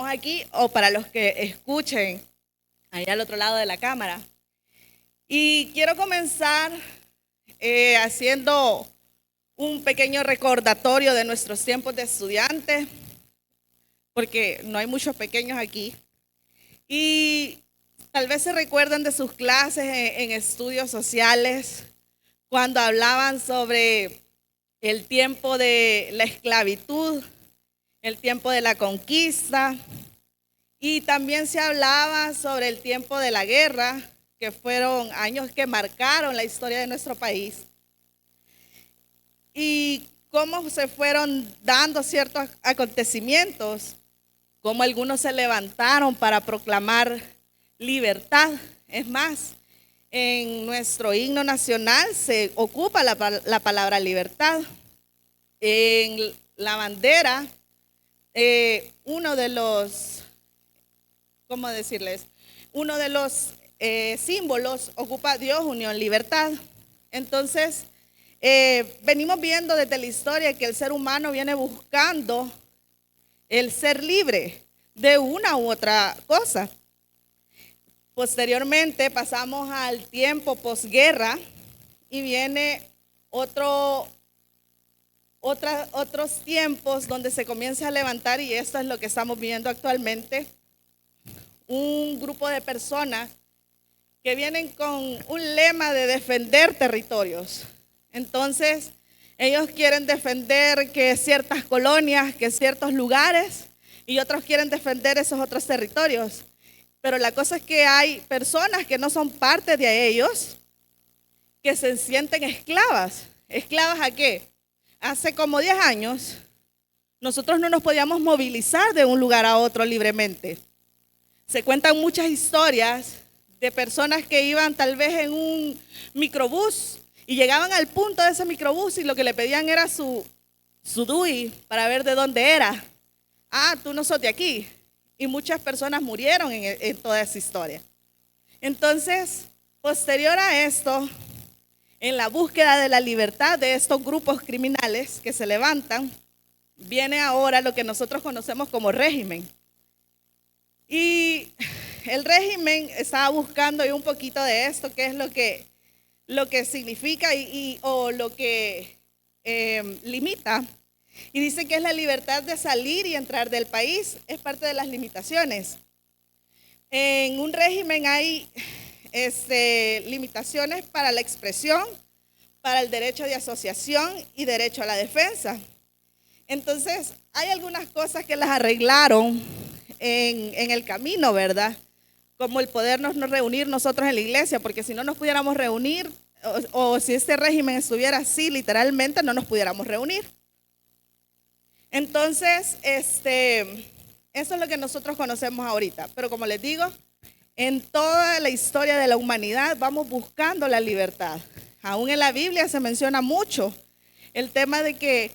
aquí o para los que escuchen allá al otro lado de la cámara. Y quiero comenzar haciendo un pequeño recordatorio de nuestros tiempos de estudiantes, porque no hay muchos pequeños aquí. Y tal vez se recuerdan de sus clases en estudios sociales, cuando hablaban sobre el tiempo de la esclavitud, el tiempo de la conquista, y también se hablaba sobre el tiempo de la guerra, que fueron años que marcaron la historia de nuestro país, y cómo se fueron dando ciertos acontecimientos, cómo algunos se levantaron para proclamar libertad. Es más, en nuestro himno nacional se ocupa la palabra libertad. En la bandera, uno de los, ¿cómo decirles? Uno de los símbolos ocupa Dios, unión, libertad. Entonces, venimos viendo desde la historia que el ser humano viene buscando el ser libre de una u otra cosa. Posteriormente pasamos al tiempo posguerra y viene otros tiempos donde se comienza a levantar, y esto es lo que estamos viendo actualmente, un grupo de personas que vienen con un lema de defender territorios. Entonces, ellos quieren defender que ciertas colonias, que ciertos lugares, y otros quieren defender esos otros territorios. Pero la cosa es que hay personas que no son parte de ellos, que se sienten esclavas. ¿Esclavas a qué? Hace como 10 años, nosotros no nos podíamos movilizar de un lugar a otro libremente. Se cuentan muchas historias de personas que iban tal vez en un microbús y llegaban al punto de ese microbús y lo que le pedían era su DUI para ver de dónde era. Ah, tú no sos de aquí. Y muchas personas murieron en toda esa historia. Entonces, posterior a esto, en la búsqueda de la libertad de estos grupos criminales que se levantan, viene ahora lo que nosotros conocemos como régimen. Y el régimen estaba buscando un poquito de esto, que es lo que significa o lo que limita. Y dice que es la libertad de salir y entrar del país, es parte de las limitaciones. En un régimen hay limitaciones para la expresión, para el derecho de asociación y derecho a la defensa. Entonces, hay algunas cosas que las arreglaron en el camino, ¿verdad? Como el podernos reunir nosotros en la iglesia, porque si no nos pudiéramos reunir, o si este régimen estuviera así, literalmente no nos pudiéramos reunir. Entonces, eso es lo que nosotros conocemos ahorita. Pero como les digo, en toda la historia de la humanidad vamos buscando la libertad. Aún en la Biblia se menciona mucho el tema de que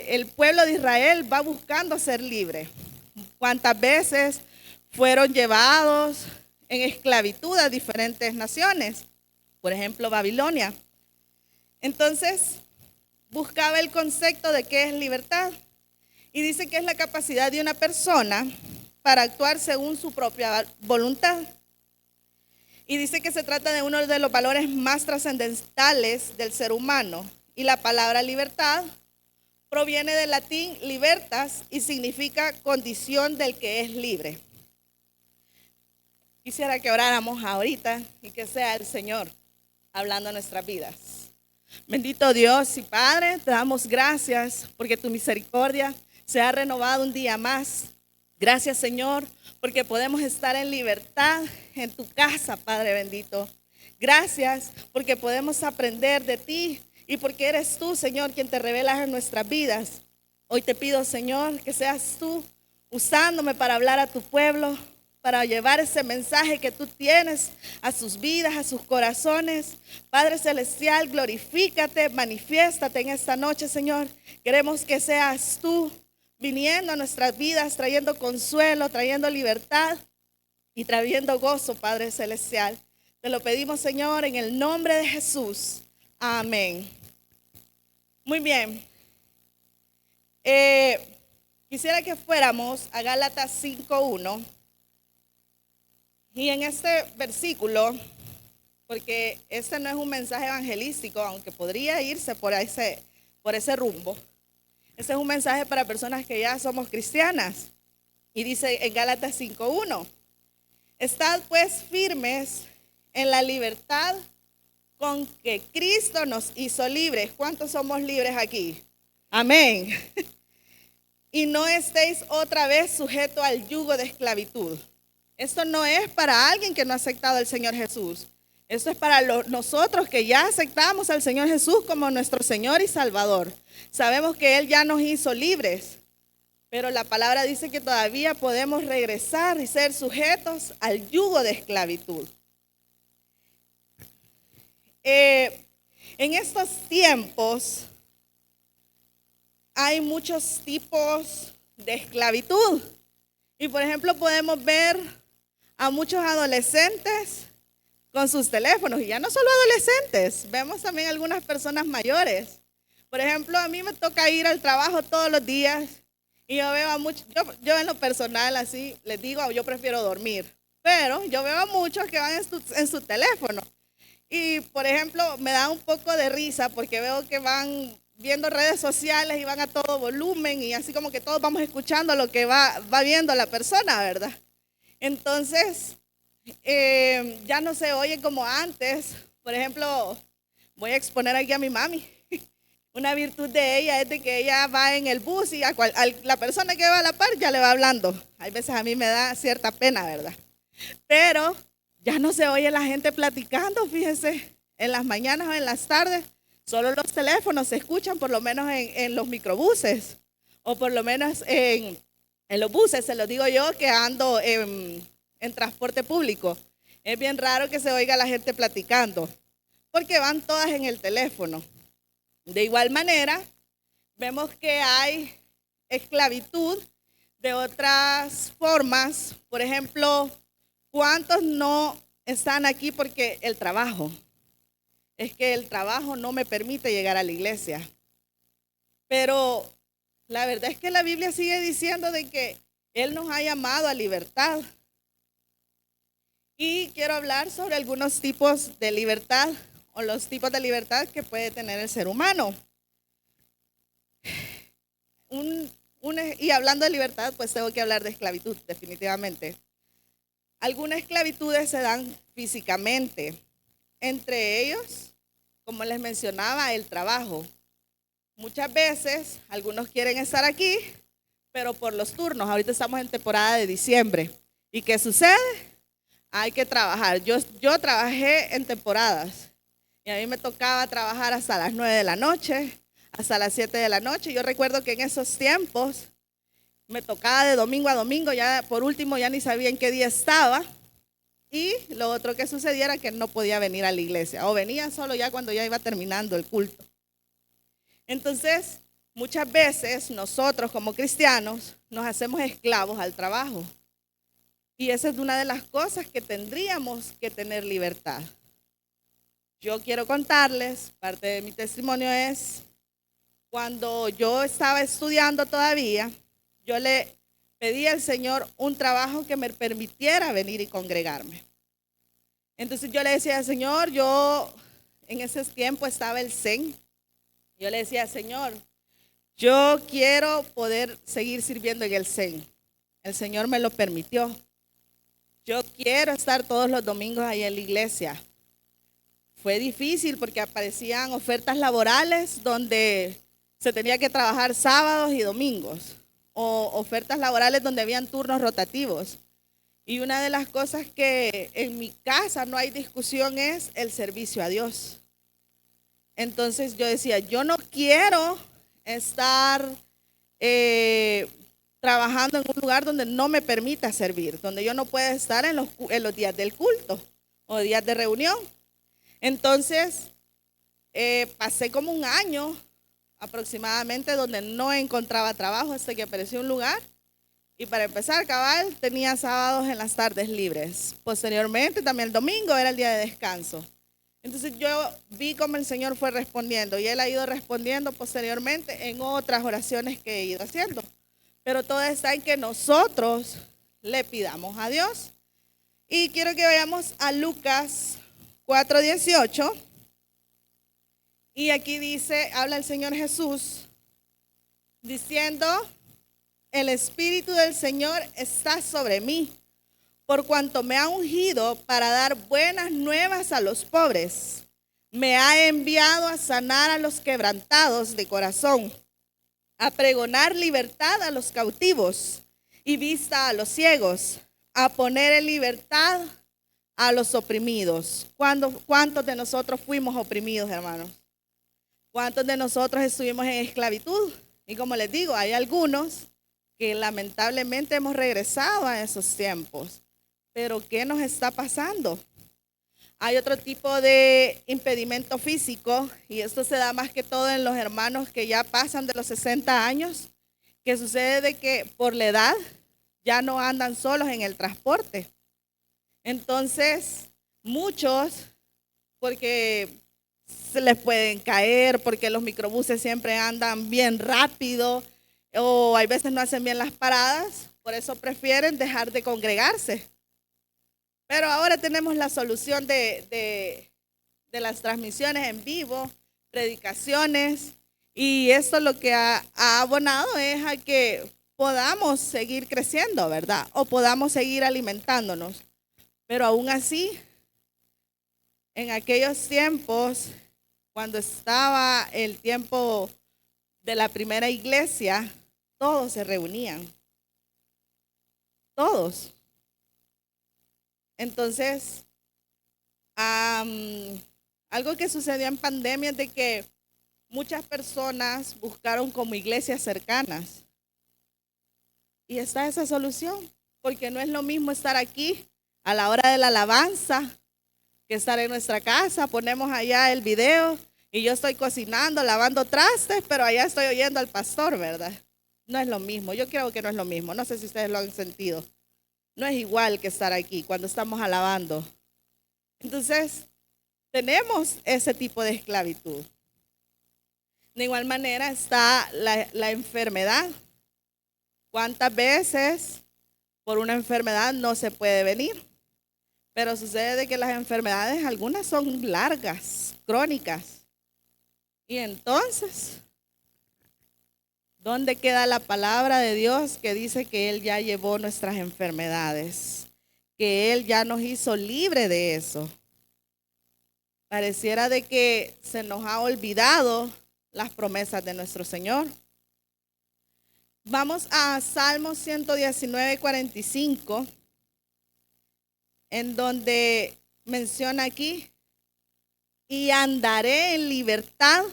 el pueblo de Israel va buscando ser libre. Cuántas veces fueron llevados en esclavitud a diferentes naciones, por ejemplo Babilonia. Entonces, buscaba el concepto de qué es libertad, y dice que es la capacidad de una persona para actuar según su propia voluntad. Y dice que se trata de uno de los valores más trascendentales del ser humano, y la palabra libertad proviene del latín libertas y significa condición del que es libre. Quisiera que oráramos ahorita y que sea el Señor hablando en nuestras vidas. Bendito Dios y Padre, te damos gracias porque tu misericordia se ha renovado un día más. Gracias, Señor, porque podemos estar en libertad en tu casa, Padre bendito. Gracias porque podemos aprender de ti y porque eres tú, Señor, quien te revelas en nuestras vidas. Hoy te pido, Señor, que seas tú usándome para hablar a tu pueblo, para llevar ese mensaje que tú tienes a sus vidas, a sus corazones. Padre Celestial, glorifícate, manifiéstate en esta noche, Señor. Queremos que seas tú viniendo a nuestras vidas, trayendo consuelo, trayendo libertad y trayendo gozo, Padre Celestial. Te lo pedimos, Señor, en el nombre de Jesús. Amén. Muy bien. Quisiera que fuéramos a Gálatas 5:1 y en este versículo, porque este no es un mensaje evangelístico, aunque podría irse por ese rumbo. Este es un mensaje para personas que ya somos cristianas. Y dice en Gálatas 5:1, estad pues firmes en la libertad con que Cristo nos hizo libres. ¿Cuántos somos libres aquí? Amén. Y no estéis otra vez sujetos al yugo de esclavitud. Esto no es para alguien que no ha aceptado al Señor Jesús. Esto es para nosotros que ya aceptamos al Señor Jesús como nuestro Señor y Salvador. Sabemos que Él ya nos hizo libres, pero la palabra dice que todavía podemos regresar y ser sujetos al yugo de esclavitud. En estos tiempos hay muchos tipos de esclavitud. Y por ejemplo podemos ver a muchos adolescentes con sus teléfonos. Y ya no solo adolescentes, vemos también algunas personas mayores. Por ejemplo, a mí me toca ir al trabajo todos los días. Y yo veo a muchos, yo en lo personal así, les digo, yo prefiero dormir. Pero yo veo a muchos que van en su teléfono. Y por ejemplo, me da un poco de risa porque veo que van viendo redes sociales y van a todo volumen y así como que todos vamos escuchando lo que va viendo la persona, ¿verdad? Entonces, ya no se oye como antes. Por ejemplo, voy a exponer aquí a mi mami. Una virtud de ella es de que ella va en el bus y a la persona que va a la par ya le va hablando. Hay veces a mí me da cierta pena, ¿verdad? Pero ya no se oye la gente platicando, fíjense, en las mañanas o en las tardes. Solo los teléfonos se escuchan, por lo menos en los microbuses, o por lo menos en los buses, se lo digo yo que ando en transporte público. Es bien raro que se oiga la gente platicando, porque van todas en el teléfono. De igual manera, vemos que hay esclavitud de otras formas. Por ejemplo, ¿cuántos no están aquí porque el trabajo? Es que el trabajo no me permite llegar a la iglesia. Pero la verdad es que la Biblia sigue diciendo de que Él nos ha llamado a libertad. Y quiero hablar sobre algunos tipos de libertad o los tipos de libertad que puede tener el ser humano. Y hablando de libertad, pues tengo que hablar de esclavitud, definitivamente. Algunas esclavitudes se dan físicamente. Entre ellos, como les mencionaba, el trabajo. Muchas veces, algunos quieren estar aquí, pero por los turnos. Ahorita estamos en temporada de diciembre. ¿Y qué sucede? Hay que trabajar. Yo trabajé en temporadas. Y a mí me tocaba trabajar hasta las 9 de la noche, hasta las 7 de la noche. Yo recuerdo que en esos tiempos me tocaba de domingo a domingo. Ya por último ya ni sabía en qué día estaba. Y lo otro que sucedía era que no podía venir a la iglesia. O venía solo ya cuando ya iba terminando el culto. Entonces, muchas veces nosotros como cristianos nos hacemos esclavos al trabajo. Y esa es una de las cosas que tendríamos que tener libertad. Yo quiero contarles, parte de mi testimonio es, cuando yo estaba estudiando todavía, yo le pedí al Señor un trabajo que me permitiera venir y congregarme. Entonces yo le decía, Señor, yo en ese tiempo estaba el CEN. Yo le decía, Señor, yo quiero poder seguir sirviendo en el CEN. El Señor me lo permitió. Yo quiero estar todos los domingos ahí en la iglesia. Fue difícil porque aparecían ofertas laborales donde se tenía que trabajar sábados y domingos, o ofertas laborales donde habían turnos rotativos. Y una de las cosas que en mi casa no hay discusión es el servicio a Dios. Entonces yo decía, yo no quiero estar trabajando en un lugar donde no me permita servir, donde yo no pueda estar en los días del culto o días de reunión. Entonces, pasé como un año aproximadamente donde no encontraba trabajo hasta que apareció un lugar. Y para empezar, cabal, tenía sábados en las tardes libres. Posteriormente, también el domingo era el día de descanso. Entonces yo vi cómo el Señor fue respondiendo y Él ha ido respondiendo posteriormente en otras oraciones que he ido haciendo. Pero todo está en que nosotros le pidamos a Dios. Y quiero que vayamos a Lucas 4:18. Y aquí dice, habla el Señor Jesús diciendo, el Espíritu del Señor está sobre mí, por cuanto me ha ungido para dar buenas nuevas a los pobres. Me ha enviado a sanar a los quebrantados de corazón, a pregonar libertad a los cautivos y vista a los ciegos, a poner en libertad a los oprimidos. ¿Cuántos de nosotros fuimos oprimidos, hermanos? ¿Cuántos de nosotros estuvimos en esclavitud? Y como les digo, hay algunos que lamentablemente hemos regresado a esos tiempos. Pero ¿qué nos está pasando? Hay otro tipo de impedimento físico, y esto se da más que todo en los hermanos que ya pasan de los 60 años, que sucede de que por la edad ya no andan solos en el transporte. Entonces, muchos, porque se les pueden caer, porque los microbuses siempre andan bien rápido, o hay veces no hacen bien las paradas, por eso prefieren dejar de congregarse. Pero ahora tenemos la solución de las transmisiones en vivo, predicaciones, y esto lo que ha abonado es a que podamos seguir creciendo, ¿verdad? O podamos seguir alimentándonos. Pero aún así, en aquellos tiempos, cuando estaba el tiempo de la primera iglesia, todos se reunían. Todos. Entonces, algo que sucedió en pandemia es de que muchas personas buscaron como iglesias cercanas. Y está esa solución, porque no es lo mismo estar aquí a la hora de la alabanza que estar en nuestra casa. Ponemos allá el video y yo estoy cocinando, lavando trastes, pero allá estoy oyendo al pastor, ¿verdad? No es lo mismo, yo creo que no es lo mismo, no sé si ustedes lo han sentido. No es igual que estar aquí cuando estamos alabando. Entonces, tenemos ese tipo de esclavitud. De igual manera está la enfermedad. ¿Cuántas veces por una enfermedad no se puede venir? Pero sucede de que las enfermedades, algunas son largas, crónicas. Y entonces, ¿dónde queda la palabra de Dios que dice que Él ya llevó nuestras enfermedades? Que Él ya nos hizo libre de eso. Pareciera de que se nos ha olvidado las promesas de nuestro Señor. Vamos a Salmos 119:45, en donde menciona aquí, y andaré en libertad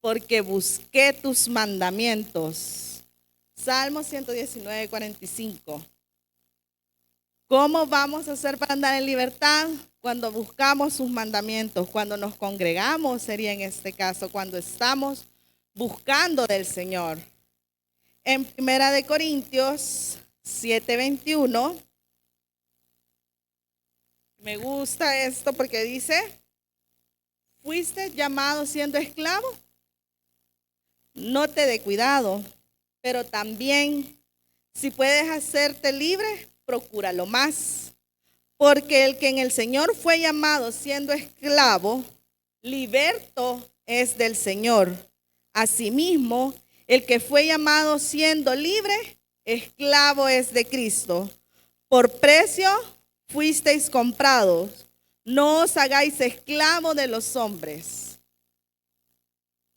porque busqué tus mandamientos. Salmos 119:45. ¿Cómo vamos a hacer para andar en libertad? Cuando buscamos sus mandamientos, cuando nos congregamos, sería en este caso, cuando estamos buscando del Señor. En 1 Corintios 7:21, me gusta esto porque dice, ¿fuiste llamado siendo esclavo? No te dé cuidado, pero también si puedes hacerte libre, procúralo más. Porque el que en el Señor fue llamado siendo esclavo, liberto es del Señor. Asimismo, el que fue llamado siendo libre, esclavo es de Cristo. Por precio fuisteis comprados. No os hagáis esclavos de los hombres.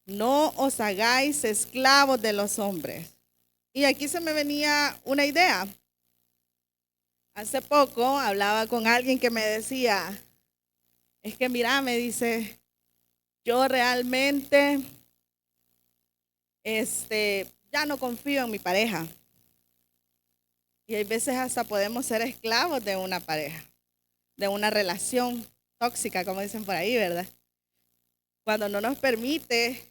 No os hagáis esclavos de los hombres. Y aquí se me venía una idea. Hace poco hablaba con alguien que me decía, es que mira, me dice, yo realmente ya no confío en mi pareja. Y hay veces hasta podemos ser esclavos de una pareja, de una relación tóxica, como dicen por ahí, ¿verdad? Cuando no nos permite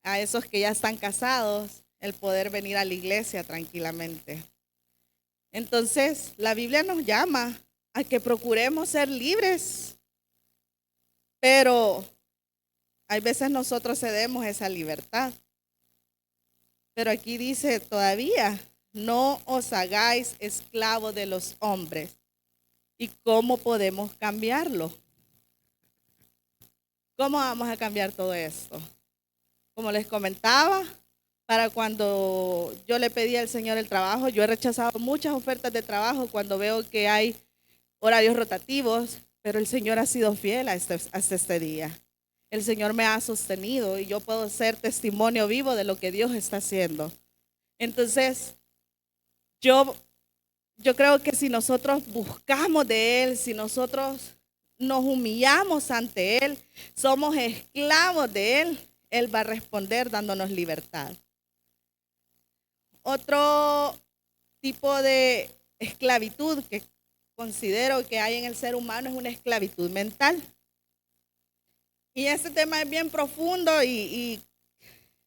a esos que ya están casados el poder venir a la iglesia tranquilamente. Entonces, la Biblia nos llama a que procuremos ser libres, pero hay veces nosotros cedemos esa libertad. Pero aquí dice todavía, no os hagáis esclavos de los hombres. ¿Y cómo podemos cambiarlo? ¿Cómo vamos a cambiar todo esto? Como les comentaba, para cuando yo le pedí al Señor el trabajo, yo he rechazado muchas ofertas de trabajo cuando veo que hay horarios rotativos, pero el Señor ha sido fiel hasta este día. El Señor me ha sostenido y yo puedo ser testimonio vivo de lo que Dios está haciendo. Entonces, yo creo que si nosotros buscamos de Él, si nosotros nos humillamos ante Él, somos esclavos de Él, Él va a responder dándonos libertad. Otro tipo de esclavitud que considero que hay en el ser humano es una esclavitud mental. Y este tema es bien profundo y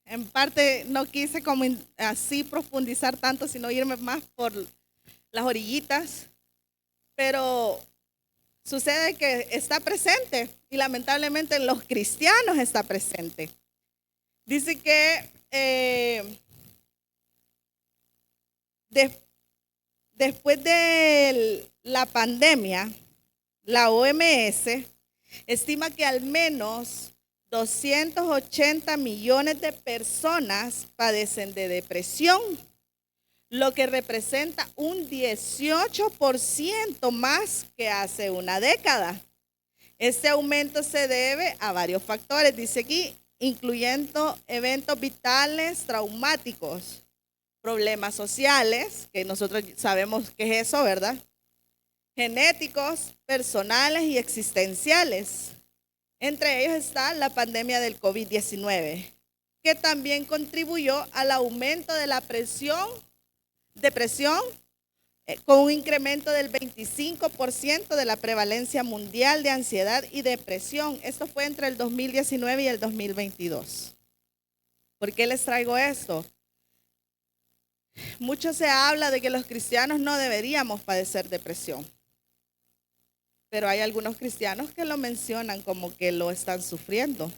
en parte no quise como así profundizar tanto, sino irme más por las orillitas, pero sucede que está presente y lamentablemente en los cristianos está presente. Dice que después de la pandemia, la OMS estima que al menos 280 millones de personas padecen de depresión, lo que representa un 18% más que hace una década. Este aumento se debe a varios factores, dice aquí, incluyendo eventos vitales traumáticos, problemas sociales, que nosotros sabemos qué es eso, ¿verdad? Genéticos, personales y existenciales. Entre ellos está la pandemia del COVID-19, que también contribuyó al aumento de la depresión, con un incremento del 25% de la prevalencia mundial de ansiedad y depresión. Esto fue entre el 2019 y el 2022. ¿Por qué les traigo esto? Mucho se habla de que los cristianos no deberíamos padecer depresión, pero hay algunos cristianos que lo mencionan como que lo están sufriendo.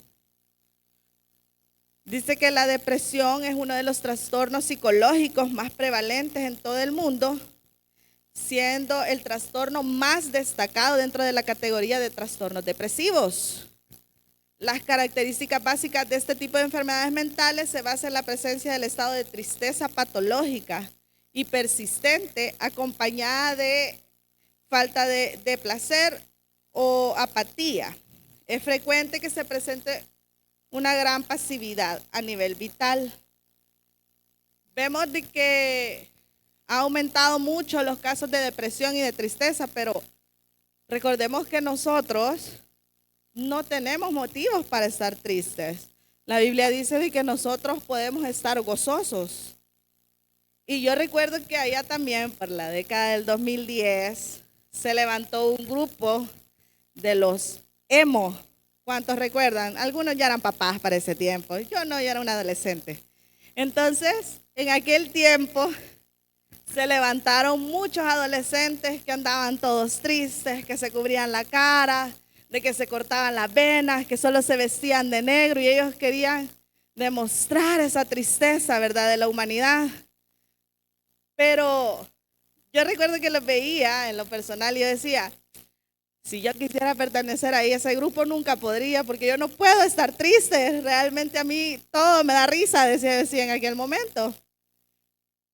Dice que la depresión es uno de los trastornos psicológicos más prevalentes en todo el mundo, siendo el trastorno más destacado dentro de la categoría de trastornos depresivos. Las características básicas de este tipo de enfermedades mentales se basan en la presencia del estado de tristeza patológica y persistente, acompañada de falta de placer o apatía. Es frecuente que se presente una gran pasividad a nivel vital. Vemos de que ha aumentado mucho los casos de depresión y de tristeza, pero recordemos que nosotros no tenemos motivos para estar tristes. La Biblia dice de que nosotros podemos estar gozosos. Y yo recuerdo que allá también, por la década del 2010, se levantó un grupo de los emo. ¿Cuántos recuerdan? Algunos ya eran papás para ese tiempo. Yo no, yo era una adolescente. Entonces, en aquel tiempo se levantaron muchos adolescentes que andaban todos tristes, que se cubrían la cara, de que se cortaban las venas, que solo se vestían de negro y ellos querían demostrar esa tristeza, ¿verdad?, de la humanidad. Pero yo recuerdo que los veía en lo personal y yo decía, si yo quisiera pertenecer ahí a ese grupo nunca podría, porque yo no puedo estar triste. Realmente a mí todo me da risa, decía en aquel momento.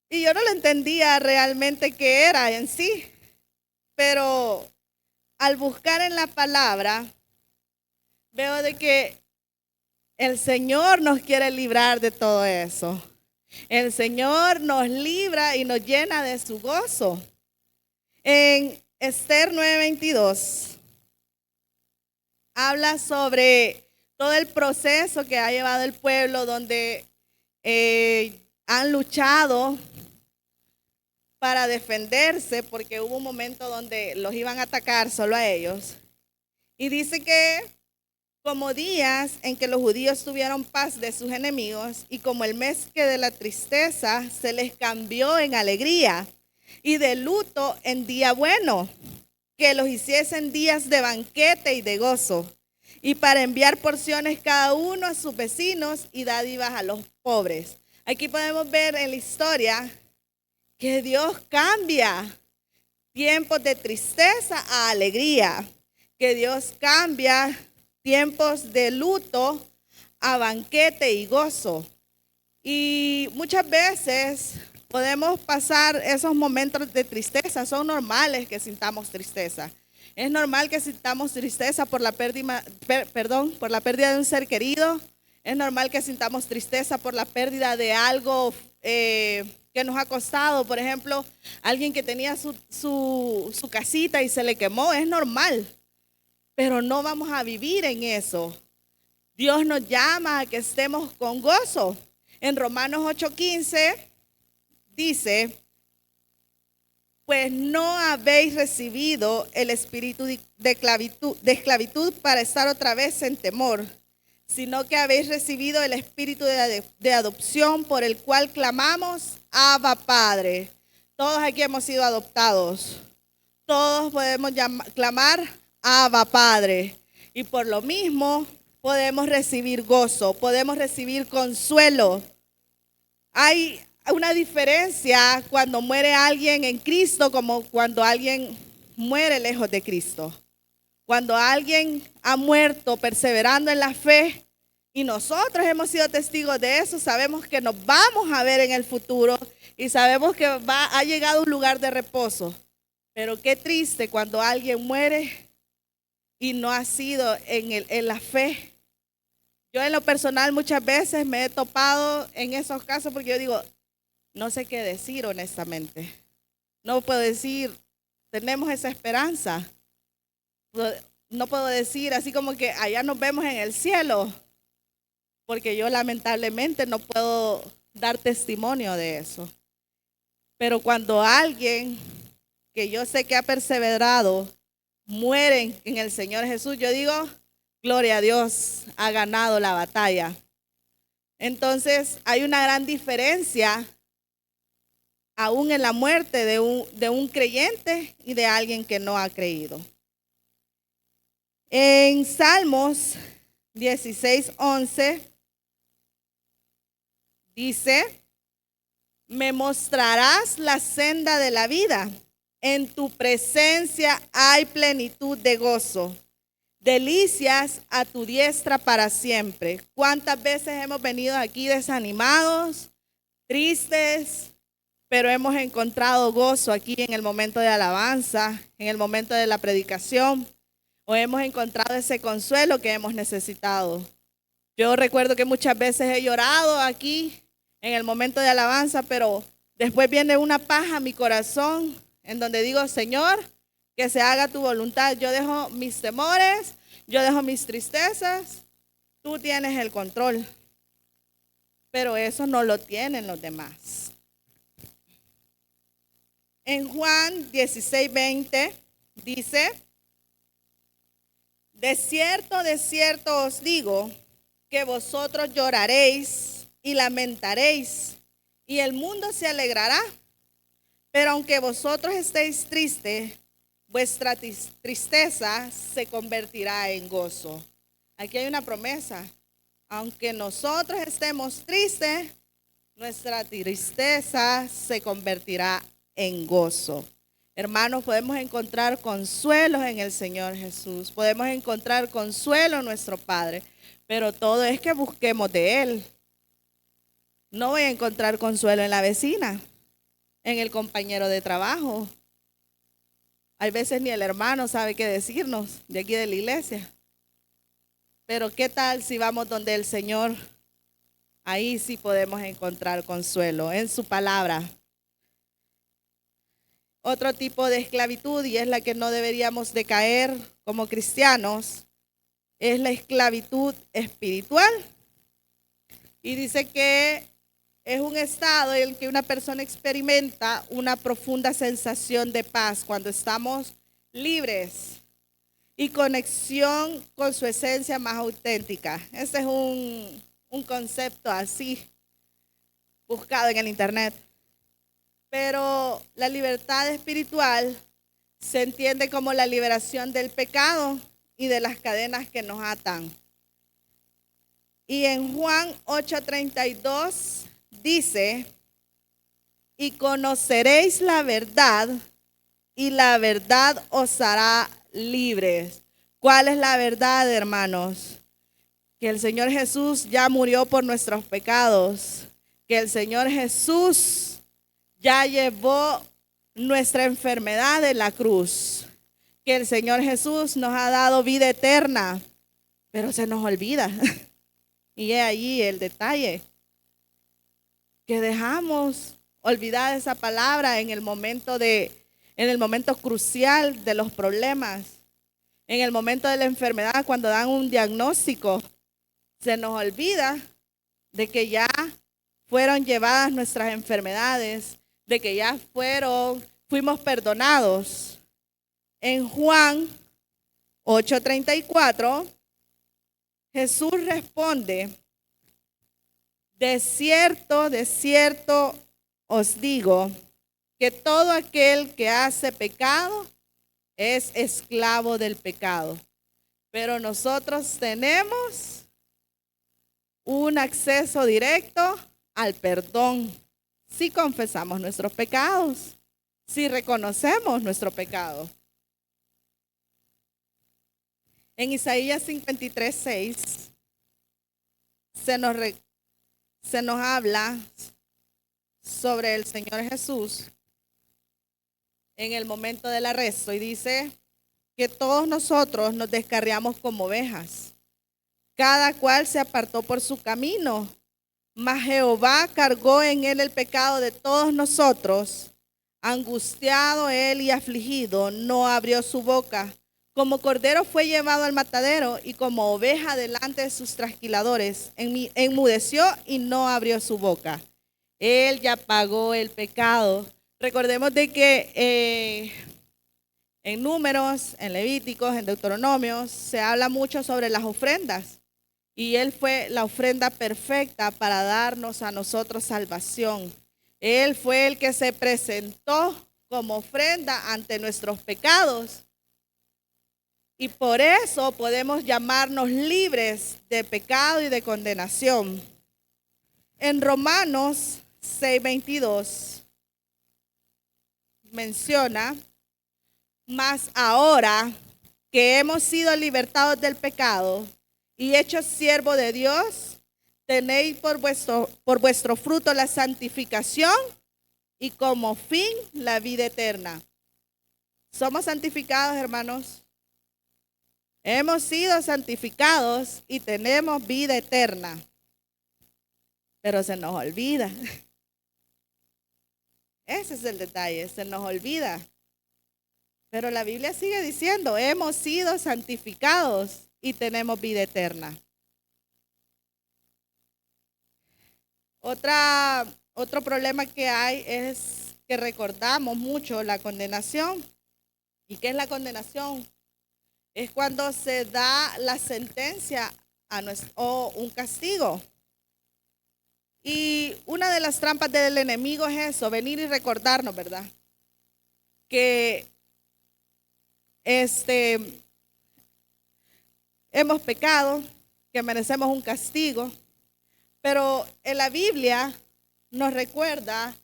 Y yo no lo entendía realmente qué era en sí. Pero al buscar en la palabra, veo de que el Señor nos quiere librar de todo eso. El Señor nos libra y nos llena de su gozo. En Esther 9:22 habla sobre todo el proceso que ha llevado el pueblo, donde han luchado para defenderse, porque hubo un momento donde los iban a atacar solo a ellos. Y dice que como días en que los judíos tuvieron paz de sus enemigos, y como el mes que de la tristeza se les cambió en alegría, y de luto en día bueno, que los hiciesen días de banquete y de gozo, y para enviar porciones cada uno a sus vecinos y dádivas a los pobres. Aquí podemos ver en la historia que Dios cambia tiempos de tristeza a alegría, que Dios cambia tiempos de luto a banquete y gozo. Y muchas veces podemos pasar esos momentos de tristeza, son normales que sintamos tristeza. Es normal que sintamos tristeza por la pérdida, por la pérdida de un ser querido. Es normal que sintamos tristeza por la pérdida de algo que nos ha costado. Por ejemplo, alguien que tenía su casita y se le quemó, es normal. Pero no vamos a vivir en eso. Dios nos llama a que estemos con gozo. En Romanos 8:15 dice, pues no habéis recibido el espíritu de esclavitud para estar otra vez en temor, sino que habéis recibido el espíritu de adopción por el cual clamamos, Abba Padre. Todos aquí hemos sido adoptados. Todos podemos clamar, Abba Padre. Y por lo mismo podemos recibir gozo, podemos recibir consuelo. Hay una diferencia cuando muere alguien en Cristo como cuando alguien muere lejos de Cristo. Cuando alguien ha muerto perseverando en la fe y nosotros hemos sido testigos de eso, sabemos que nos vamos a ver en el futuro y sabemos que ha llegado un lugar de reposo. Pero qué triste cuando alguien muere y no ha sido en la fe. Yo en lo personal muchas veces me he topado en esos casos porque yo digo, no sé qué decir honestamente. No puedo decir, tenemos esa esperanza. No puedo decir así como que allá nos vemos en el cielo, porque yo lamentablemente no puedo dar testimonio de eso. Pero cuando alguien que yo sé que ha perseverado muere en el Señor Jesús, yo digo, gloria a Dios, ha ganado la batalla. Entonces hay una gran diferencia aún en la muerte de un creyente y de alguien que no ha creído. En Salmos 16:11 dice, me mostrarás la senda de la vida. En tu presencia hay plenitud de gozo. Delicias a tu diestra para siempre. ¿Cuántas veces hemos venido aquí desanimados, tristes, pero hemos encontrado gozo aquí en el momento de alabanza, en el momento de la predicación, o hemos encontrado ese consuelo que hemos necesitado? Yo recuerdo que muchas veces he llorado aquí en el momento de alabanza, pero después viene una paz a mi corazón en donde digo, Señor, que se haga tu voluntad. Yo dejo mis temores, yo dejo mis tristezas, tú tienes el control. Pero eso no lo tienen los demás. En Juan 16:20 dice, de cierto os digo, que vosotros lloraréis y lamentaréis, y el mundo se alegrará. Pero aunque vosotros estéis tristes, vuestra tristeza se convertirá en gozo. Aquí hay una promesa. Aunque nosotros estemos tristes, nuestra tristeza se convertirá en gozo. Hermanos, podemos encontrar consuelo en el Señor Jesús. Podemos encontrar consuelo en nuestro Padre. Pero todo es que busquemos de Él. No voy a encontrar consuelo en la vecina, en el compañero de trabajo. Hay veces ni el hermano sabe qué decirnos de aquí de la iglesia. Pero ¿qué tal si vamos donde el Señor? Ahí sí podemos encontrar consuelo en su palabra. Otro tipo de esclavitud, y es la que no deberíamos de caer como cristianos, es la esclavitud espiritual. Y dice que es un estado en el que una persona experimenta una profunda sensación de paz cuando estamos libres y conexión con su esencia más auténtica. Este es un concepto así buscado en el internet. Pero la libertad espiritual se entiende como la liberación del pecado y de las cadenas que nos atan. Y en Juan 8:32 dice, y conoceréis la verdad, y la verdad os hará libres. ¿Cuál es la verdad, hermanos? Que el Señor Jesús ya murió por nuestros pecados, que el Señor Jesús ya llevó nuestra enfermedad en la cruz, que el Señor Jesús nos ha dado vida eterna, pero se nos olvida. Y es allí el detalle, que dejamos olvidar esa palabra en el momento crucial de los problemas, en el momento de la enfermedad, cuando dan un diagnóstico. Se nos olvida de que ya fueron llevadas nuestras enfermedades, de que ya fuimos perdonados. En Juan 8:34, Jesús responde, de cierto os digo, que todo aquel que hace pecado es esclavo del pecado. Pero nosotros tenemos un acceso directo al perdón si confesamos nuestros pecados, si reconocemos nuestro pecado. En Isaías 53:6 se nos habla sobre el Señor Jesús en el momento del arresto y dice que todos nosotros nos descarriamos como ovejas. Cada cual se apartó por su camino, mas Jehová cargó en él el pecado de todos nosotros. Angustiado él y afligido, no abrió su boca. Como cordero fue llevado al matadero y como oveja delante de sus trasquiladores, enmudeció y no abrió su boca. Él ya pagó el pecado. Recordemos de que en Números, en Levíticos, en Deuteronomios, se habla mucho sobre las ofrendas. Y Él fue la ofrenda perfecta para darnos a nosotros salvación. Él fue el que se presentó como ofrenda ante nuestros pecados. Y por eso podemos llamarnos libres de pecado y de condenación. En Romanos 6:22 menciona, mas ahora que hemos sido libertados del pecado y hechos siervos de Dios, tenéis por vuestro fruto la santificación y como fin la vida eterna. Somos santificados, hermanos. Hemos sido santificados y tenemos vida eterna. Pero se nos olvida. Ese es el detalle, se nos olvida. Pero la Biblia sigue diciendo, hemos sido santificados y tenemos vida eterna. Otro problema que hay es que recordamos mucho la condenación. ¿Y qué es la condenación? Es cuando se da la sentencia o un castigo. Y una de las trampas del enemigo es eso, venir y recordarnos, ¿verdad? Que hemos pecado, que merecemos un castigo, pero en la Biblia nos recuerda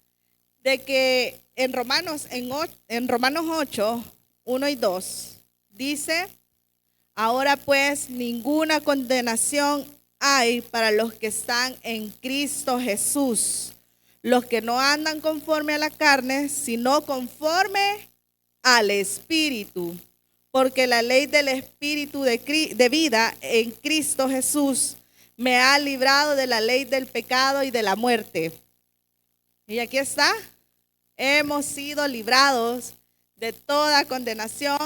de que en Romanos 8, 1 y 2, dice, ahora pues ninguna condenación hay para los que están en Cristo Jesús, los que no andan conforme a la carne, sino conforme al Espíritu. Porque la ley del Espíritu de vida en Cristo Jesús me ha librado de la ley del pecado y de la muerte. Y aquí está, hemos sido librados de toda condenación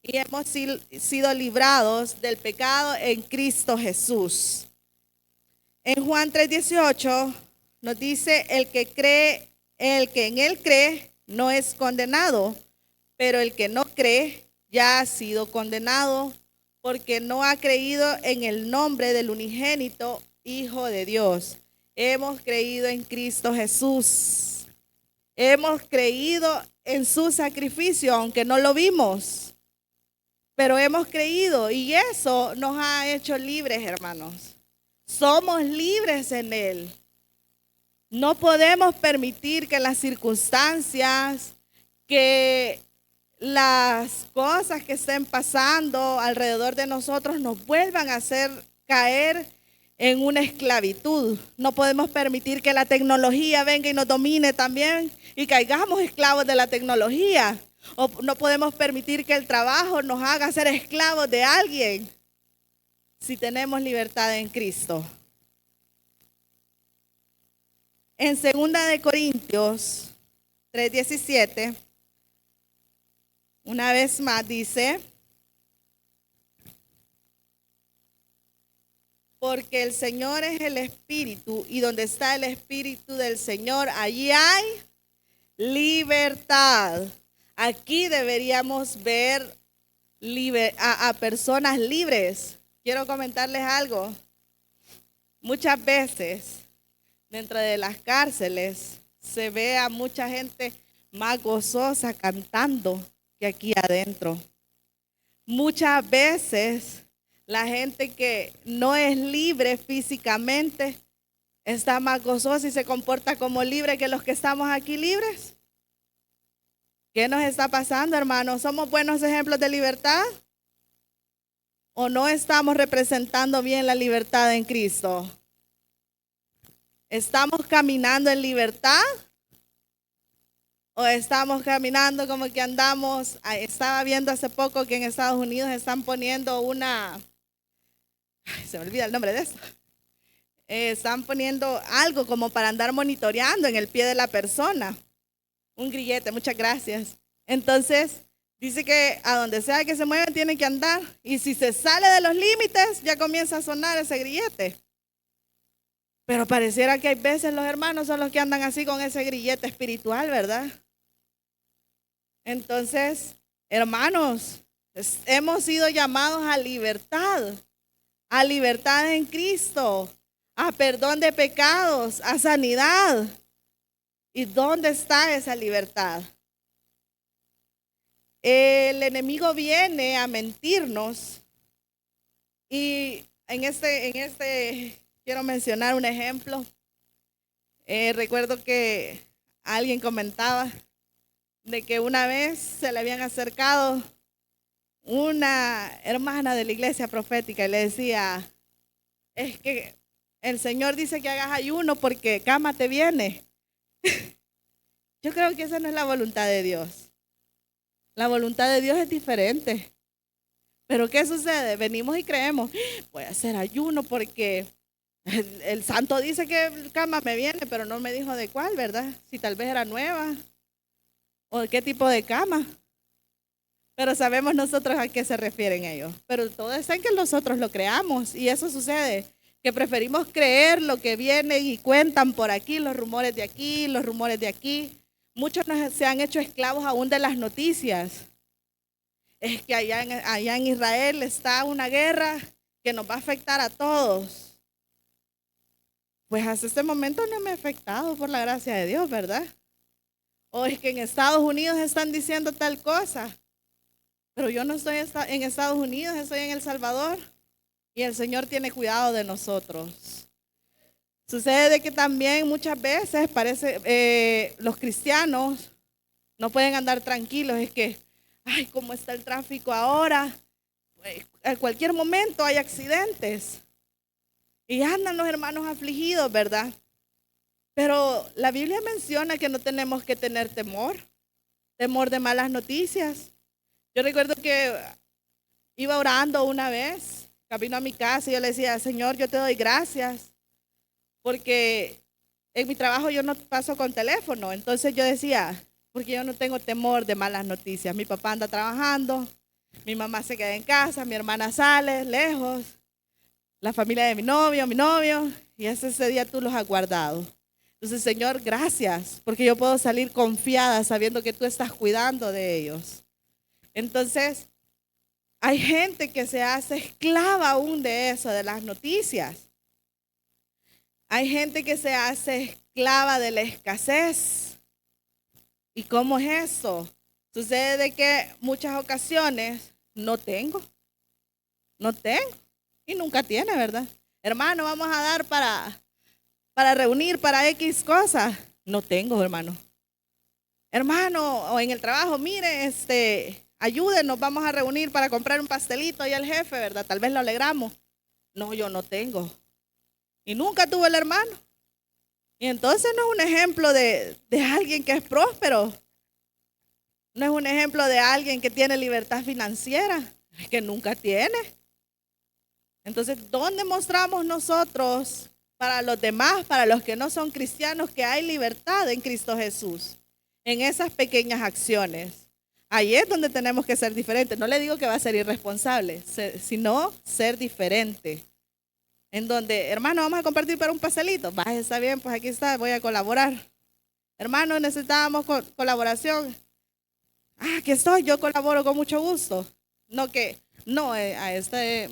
y hemos sido librados del pecado en Cristo Jesús. En Juan 3:18 nos dice, el que en él cree no es condenado, pero el que no cree ya ha sido condenado porque no ha creído en el nombre del unigénito Hijo de Dios. Hemos creído en Cristo Jesús. Hemos creído en su sacrificio, aunque no lo vimos. Pero hemos creído y eso nos ha hecho libres, hermanos. Somos libres en Él. No podemos permitir que las circunstancias, que las cosas que estén pasando alrededor de nosotros nos vuelvan a hacer caer en una esclavitud. No podemos permitir que la tecnología venga y nos domine también y caigamos esclavos de la tecnología. O no podemos permitir que el trabajo nos haga ser esclavos de alguien si tenemos libertad en Cristo. En 2 Corintios 3:17, una vez más dice: porque el Señor es el Espíritu, y donde está el Espíritu del Señor, allí hay libertad. Aquí deberíamos ver a personas libres. Quiero comentarles algo. Muchas veces dentro de las cárceles se ve a mucha gente más gozosa cantando que aquí adentro. Muchas veces la gente que no es libre físicamente está más gozosa y se comporta como libre que los que estamos aquí libres. ¿Qué nos está pasando, hermanos? ¿Somos buenos ejemplos de libertad? ¿O no estamos representando bien la libertad en Cristo? ¿Estamos caminando en libertad? ¿O estamos caminando como que andamos? Estaba viendo hace poco que en Estados Unidos están poniendo se me olvida el nombre de esto. Están poniendo algo como para andar monitoreando en el pie de la persona. Un grillete, muchas gracias. Entonces, dice que a donde sea que se muevan tienen que andar. Y si se sale de los límites, ya comienza a sonar ese grillete. Pero pareciera que hay veces los hermanos son los que andan así con ese grillete espiritual, ¿verdad? Entonces, hermanos, hemos sido llamados a libertad en Cristo, a perdón de pecados, a sanidad. ¿Y dónde está esa libertad? El enemigo viene a mentirnos y en este quiero mencionar un ejemplo. Recuerdo que alguien comentaba de que una vez se le habían acercado una hermana de la iglesia profética y le decía: es que el Señor dice que hagas ayuno porque cama te viene. Yo creo que esa no es la voluntad de Dios. La voluntad de Dios es diferente. Pero ¿qué sucede? Venimos y creemos: voy a hacer ayuno porque el santo dice que cama me viene, pero no me dijo de cuál, ¿verdad? Si tal vez era nueva o de qué tipo de cama. Pero sabemos nosotros a qué se refieren ellos. Pero todo está en que nosotros lo creamos. Y eso sucede, que preferimos creer lo que viene y cuentan por aquí, los rumores de aquí, los rumores de aquí. Muchos se han hecho esclavos aún de las noticias. Es que allá en Israel está una guerra que nos va a afectar a todos. Pues hasta este momento no me ha afectado, por la gracia de Dios, ¿verdad? O es que en Estados Unidos están diciendo tal cosa. Pero yo no estoy en Estados Unidos, estoy en El Salvador. Y el Señor tiene cuidado de nosotros. Sucede de que también muchas veces parece los cristianos no pueden andar tranquilos. Es que, ay, ¿cómo está el tráfico ahora? En cualquier momento hay accidentes. Y andan los hermanos afligidos, ¿verdad? Pero la Biblia menciona que no tenemos que tener temor de malas noticias. Yo recuerdo que iba orando una vez, camino a mi casa, y yo le decía: Señor, yo te doy gracias, porque en mi trabajo yo no paso con teléfono. Entonces yo decía: porque yo no tengo temor de malas noticias. Mi papá anda trabajando, mi mamá se queda en casa, mi hermana sale lejos, la familia de mi novio, y ese día tú los has guardado. Entonces, Señor, gracias, porque yo puedo salir confiada sabiendo que tú estás cuidando de ellos. Entonces, hay gente que se hace esclava aún de eso, de las noticias. Hay gente que se hace esclava de la escasez. ¿Y cómo es eso? Sucede de que muchas ocasiones no tengo y nunca tiene, ¿verdad? Hermano, vamos a dar para para reunir para X cosas. No tengo, hermano. Hermano, o en el trabajo, mire, ayúdenos, vamos a reunir para comprar un pastelito y al jefe, ¿verdad? Tal vez lo alegramos. No, yo no tengo. Y nunca tuve el hermano. Y entonces no es un ejemplo de alguien que es próspero. No es un ejemplo de alguien que tiene libertad financiera. Es que nunca tiene. Entonces, ¿dónde mostramos nosotros para los demás, para los que no son cristianos, que hay libertad en Cristo Jesús? En esas pequeñas acciones. Ahí es donde tenemos que ser diferentes. No le digo que va a ser irresponsable, sino ser diferente. En donde, hermano, vamos a compartir para un pastelito. Va, está bien, pues aquí está, voy a colaborar. Hermano, necesitábamos colaboración. Aquí estoy, yo colaboro con mucho gusto. No, a este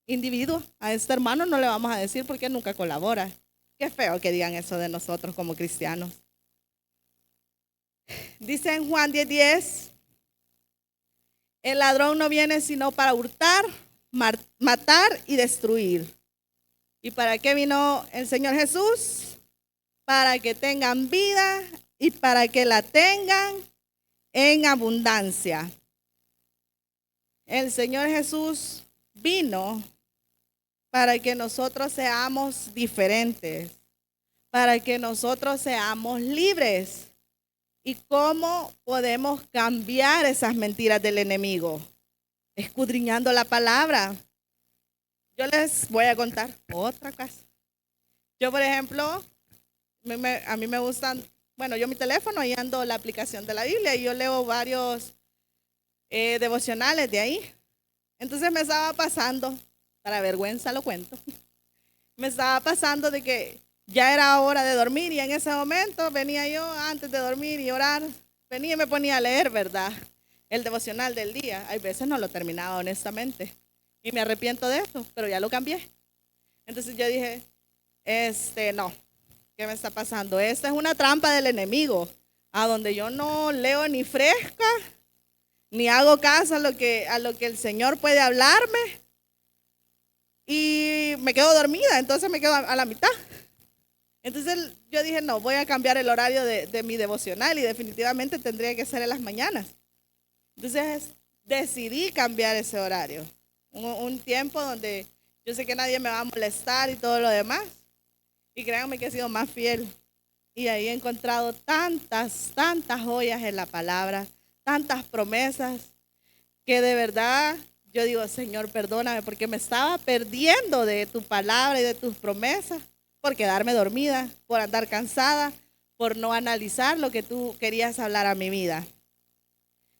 individuo, a este hermano no le vamos a decir porque nunca colabora. Qué feo que digan eso de nosotros como cristianos. Dice en Juan 10:10, el ladrón no viene sino para hurtar, matar y destruir. ¿Y para qué vino el Señor Jesús? Para que tengan vida y para que la tengan en abundancia. El Señor Jesús vino para que nosotros seamos diferentes, para que nosotros seamos libres. ¿Y cómo podemos cambiar esas mentiras del enemigo? Escudriñando la palabra. Yo les voy a contar otra cosa. Yo, por ejemplo, a mí me gustan, bueno, yo mi teléfono, ahí ando la aplicación de la Biblia y yo leo varios devocionales de ahí. Entonces me estaba pasando, para vergüenza lo cuento, me estaba pasando de que ya era hora de dormir y en ese momento venía yo antes de dormir y orar, venía y me ponía a leer, ¿verdad? El devocional del día. Hay veces no lo terminaba honestamente y me arrepiento de eso, pero ya lo cambié. Entonces yo dije, no, ¿qué me está pasando? Esta es una trampa del enemigo, a donde yo no leo ni fresca, ni hago caso a lo que el Señor puede hablarme y me quedo dormida, entonces me quedo a la mitad. Entonces yo dije, no, voy a cambiar el horario de mi devocional y definitivamente tendría que ser en las mañanas. Entonces decidí cambiar ese horario. Un tiempo donde yo sé que nadie me va a molestar y todo lo demás. Y créanme que he sido más fiel. Y ahí he encontrado tantas joyas en la palabra, tantas promesas, que de verdad yo digo, Señor, perdóname porque me estaba perdiendo de tu palabra y de tus promesas, por quedarme dormida, por andar cansada, por no analizar lo que tú querías hablar a mi vida.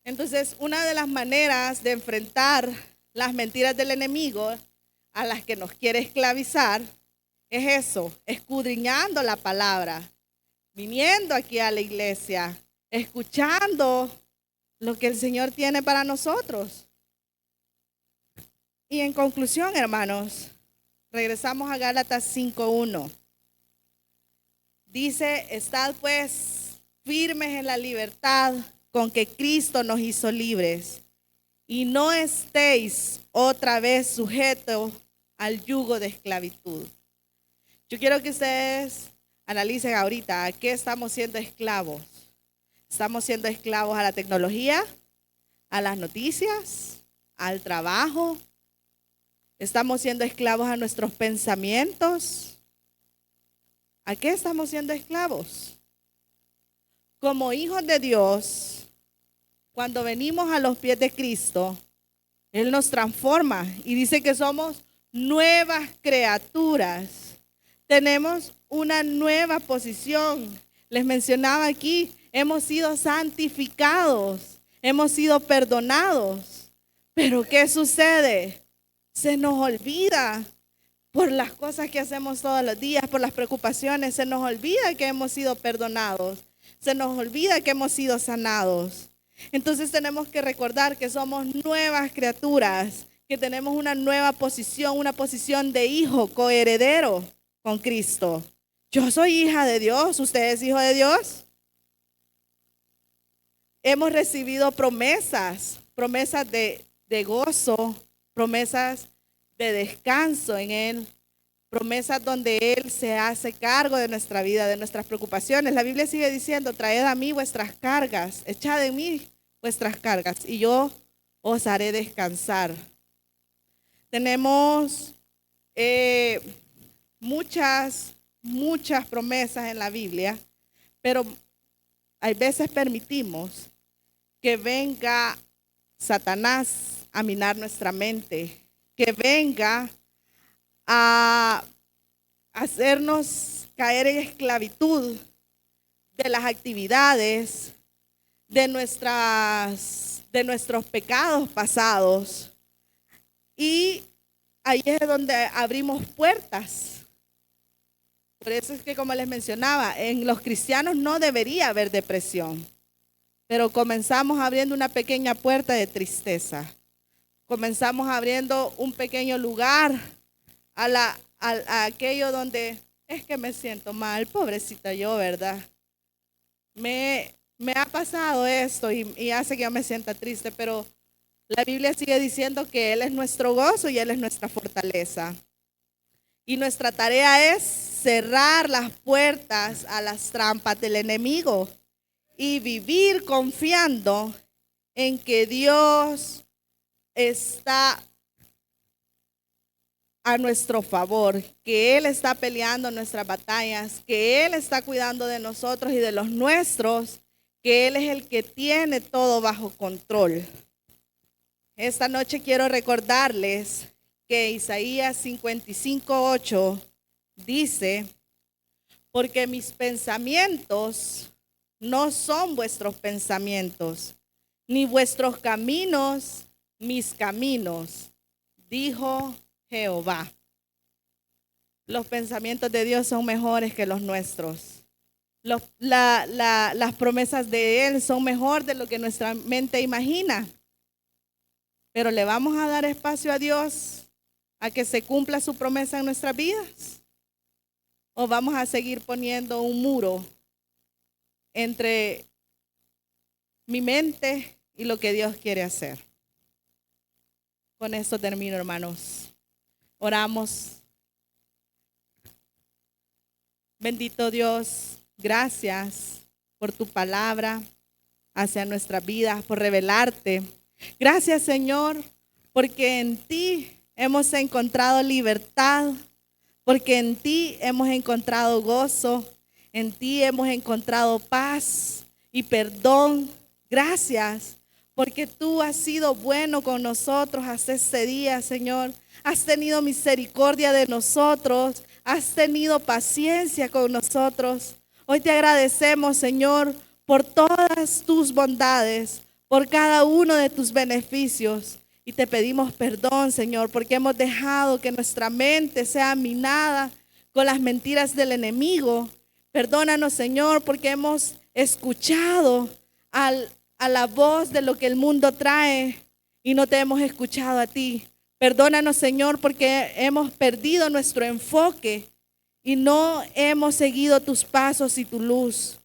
Entonces, una de las maneras de enfrentar las mentiras del enemigo a las que nos quiere esclavizar es eso, escudriñando la palabra, viniendo aquí a la iglesia, escuchando lo que el Señor tiene para nosotros. Y en conclusión, hermanos, regresamos a Gálatas 5:1. Dice, estad pues firmes en la libertad con que Cristo nos hizo libres, y no estéis otra vez sujetos al yugo de esclavitud. Yo quiero que ustedes analicen ahorita a qué estamos siendo esclavos. ¿Estamos siendo esclavos a la tecnología, a las noticias, al trabajo? ¿Estamos siendo esclavos a nuestros pensamientos? ¿A qué estamos siendo esclavos? Como hijos de Dios, cuando venimos a los pies de Cristo, Él nos transforma y dice que somos nuevas criaturas. Tenemos una nueva posición. Les mencionaba aquí, hemos sido santificados, hemos sido perdonados. Pero ¿qué sucede? Se nos olvida por las cosas que hacemos todos los días, por las preocupaciones, se nos olvida que hemos sido perdonados, se nos olvida que hemos sido sanados. Entonces tenemos que recordar que somos nuevas criaturas, que tenemos una nueva posición, una posición de hijo, coheredero con Cristo. Yo soy hija de Dios, ¿usted es hijo de Dios? Hemos recibido promesas de gozo, promesas de descanso en Él, promesas donde Él se hace cargo de nuestra vida, de nuestras preocupaciones. La Biblia sigue diciendo, traed a mí vuestras cargas, echad en mí vuestras cargas y yo os haré descansar. Tenemos muchas promesas en la Biblia, pero hay veces permitimos que venga Satanás a minar nuestra mente, que venga a hacernos caer en esclavitud de las actividades, de nuestros pecados pasados. Y ahí es donde abrimos puertas. Por eso es que, como les mencionaba, en los cristianos no debería haber depresión, pero comenzamos abriendo una pequeña puerta de tristeza. Comenzamos abriendo un pequeño lugar a aquello donde es que me siento mal, pobrecita yo, ¿verdad? Me ha pasado esto y hace que yo me sienta triste, pero la Biblia sigue diciendo que Él es nuestro gozo y Él es nuestra fortaleza. Y nuestra tarea es cerrar las puertas a las trampas del enemigo y vivir confiando en que Dios está a nuestro favor, que Él está peleando nuestras batallas, que Él está cuidando de nosotros y de los nuestros, que Él es el que tiene todo bajo control. Esta noche quiero recordarles que Isaías 55:8 dice, porque mis pensamientos no son vuestros pensamientos, ni vuestros caminos mis caminos, dijo Jehová. Los pensamientos de Dios son mejores que los nuestros. Las promesas de Él son mejor de lo que nuestra mente imagina. Pero ¿le vamos a dar espacio a Dios a que se cumpla su promesa en nuestras vidas? ¿O vamos a seguir poniendo un muro entre mi mente y lo que Dios quiere hacer? Con esto termino, hermanos. Oramos. Bendito Dios, gracias por tu palabra hacia nuestras vidas, por revelarte. Gracias, Señor, porque en ti hemos encontrado libertad, porque en ti hemos encontrado gozo, en ti hemos encontrado paz y perdón. Gracias, porque tú has sido bueno con nosotros hasta este día, Señor. Has tenido misericordia de nosotros, has tenido paciencia con nosotros. Hoy te agradecemos, Señor, por todas tus bondades, por cada uno de tus beneficios. Y te pedimos perdón, Señor, porque hemos dejado que nuestra mente sea minada con las mentiras del enemigo. Perdónanos, Señor, porque hemos escuchado a la voz de lo que el mundo trae y no te hemos escuchado a ti. Perdónanos, Señor, porque hemos perdido nuestro enfoque y no hemos seguido tus pasos y tu luz.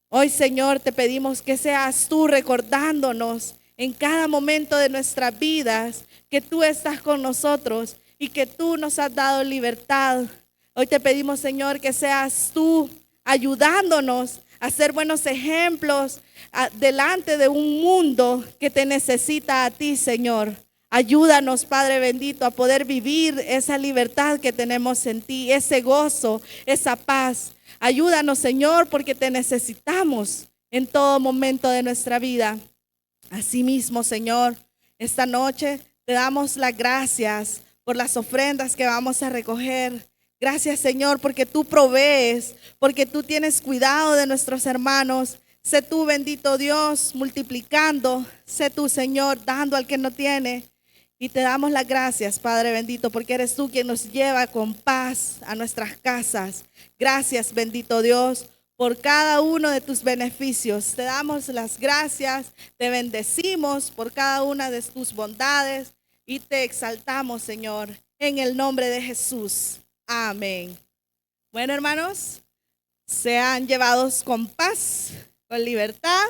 Hoy, Señor, te pedimos que seas tú recordándonos en cada momento de nuestras vidas que tú estás con nosotros y que tú nos has dado libertad. Hoy te pedimos, Señor, que seas tú ayudándonos a ser buenos ejemplos delante de un mundo que te necesita a ti, Señor. Ayúdanos, Padre bendito, a poder vivir esa libertad que tenemos en ti, ese gozo, esa paz. Ayúdanos, Señor, porque te necesitamos en todo momento de nuestra vida. Asimismo, Señor, esta noche te damos las gracias por las ofrendas que vamos a recoger. Gracias, Señor, porque tú provees, porque tú tienes cuidado de nuestros hermanos. Sé tú, bendito Dios, multiplicando. Sé tú, Señor, dando al que no tiene. Y te damos las gracias, Padre bendito, porque eres tú quien nos lleva con paz a nuestras casas. Gracias, bendito Dios, por cada uno de tus beneficios. Te damos las gracias, te bendecimos por cada una de tus bondades y te exaltamos, Señor, en el nombre de Jesús. Amén. Bueno, hermanos, sean llevados con paz, con libertad.